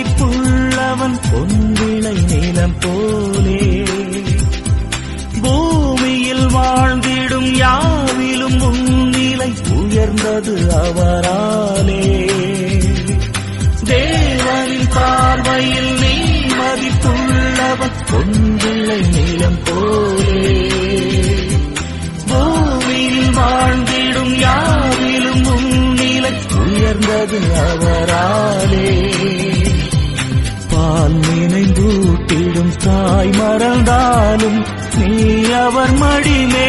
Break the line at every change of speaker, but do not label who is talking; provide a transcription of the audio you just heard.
மதிப்புள்ளவன் பொன்விளை நிலம் போலே. பூமியில் வாழ்ந்திடும் யாவிலும் முன்னிலை உயர்ந்தது அவராலே. தேவனின் பார்வையில் நீ மதிப்புள்ளவன் பொன்விளை நிலம் போலே. பூமியில் வாழ்ந்திடும் யாவிலும் முன்னிலை உயர்ந்தது அவராலே. பால் நினைந்தூட்டிடும் தாய் மறந்தாலும் நீ அவர் மடிமே